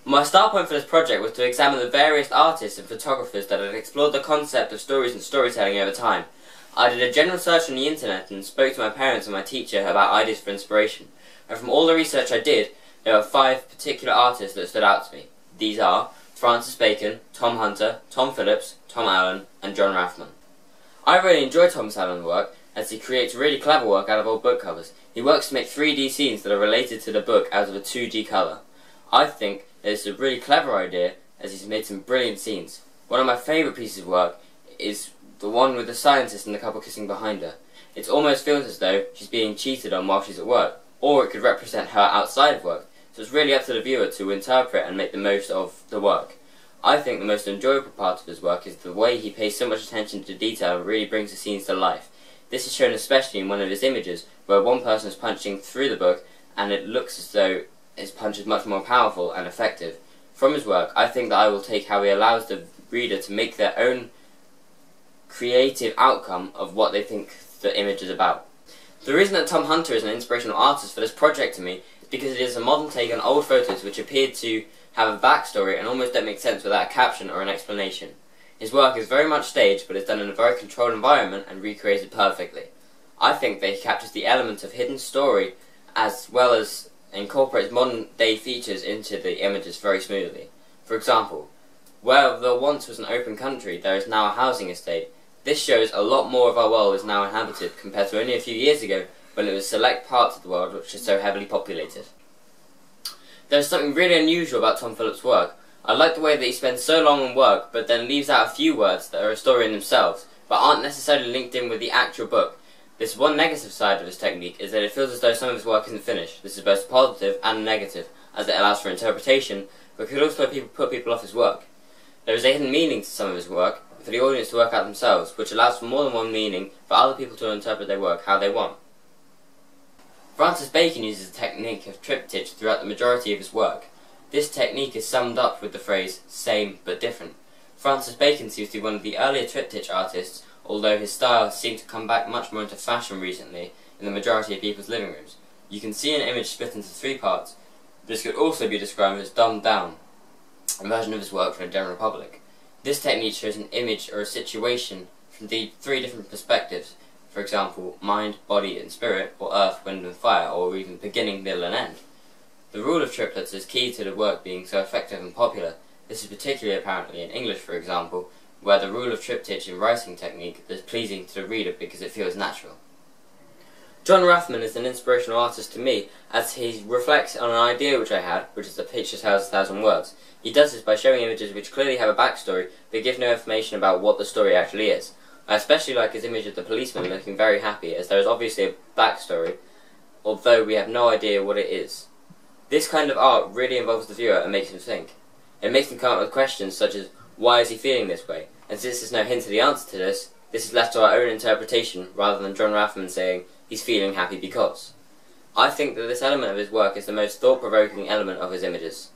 My start point for this project was to examine the various artists and photographers that had explored the concept of stories and storytelling over time. I did a general search on the internet and spoke to my parents and my teacher about ideas for inspiration. And from all the research I did, there were 5 particular artists that stood out to me. These are Francis Bacon, Tom Hunter, Tom Phillips, Tom Allen, and John Rathman. I really enjoy Tom Allen's work, as he creates really clever work out of old book covers. He works to make 3D scenes that are related to the book out of a 2D colour. I think that it's a really clever idea, as he's made some brilliant scenes. One of my favourite pieces of work is the one with the scientist and the couple kissing behind her. It almost feels as though she's being cheated on while she's at work, or it could represent her outside of work, so it's really up to the viewer to interpret and make the most of the work. I think the most enjoyable part of his work is the way he pays so much attention to detail and really brings the scenes to life. This is shown especially in one of his images, where one person is punching through the book, and it looks as though his punch is much more powerful and effective. From his work, I think that I will take how he allows the reader to make their own creative outcome of what they think the image is about. The reason that Tom Hunter is an inspirational artist for this project to me is because it is a modern take on old photos which appeared to have a backstory and almost don't make sense without a caption or an explanation. His work is very much staged, but is done in a very controlled environment and recreated perfectly. I think that he captures the element of hidden story as well as incorporates modern day features into the images very smoothly. For example, where there once was an open country, there is now a housing estate. This shows a lot more of our world is now inhabited compared to only a few years ago when it was select parts of the world which are so heavily populated. There is something really unusual about Tom Phillips' work. I like the way that he spends so long on work but then leaves out a few words that are a story in themselves, but aren't necessarily linked in with the actual book. This one negative side of his technique is that it feels as though some of his work isn't finished. This is both positive and negative, as it allows for interpretation, but could also put people off his work. There is a hidden meaning to some of his work, for the audience to work out themselves, which allows for more than one meaning for other people to interpret their work how they want. Francis Bacon uses the technique of triptych throughout the majority of his work. This technique is summed up with the phrase, same but different. Francis Bacon seems to be one of the earlier triptych artists, although his style seems to come back much more into fashion recently in the majority of people's living rooms. You can see an image split into 3 parts. This could also be described as dumbed down, a version of his work for the general public. This technique shows an image or a situation from the 3 different perspectives, for example, mind, body and spirit, or earth, wind and fire, or even beginning, middle and end. The rule of triplets is key to the work being so effective and popular. This is particularly apparently in English, for example, where the rule of triptych in writing technique is pleasing to the reader because it feels natural. John Rathman is an inspirational artist to me, as he reflects on an idea which I had, which is a picture tells 1,000 words. He does this by showing images which clearly have a backstory, but give no information about what the story actually is. I especially like his image of the policeman looking very happy, as there is obviously a backstory, although we have no idea what it is. This kind of art really involves the viewer and makes him think. It makes him come up with questions such as, why is he feeling this way? And since there's no hint of the answer to this is left to our own interpretation rather than John Rathman saying, he's feeling happy because. I think that this element of his work is the most thought-provoking element of his images.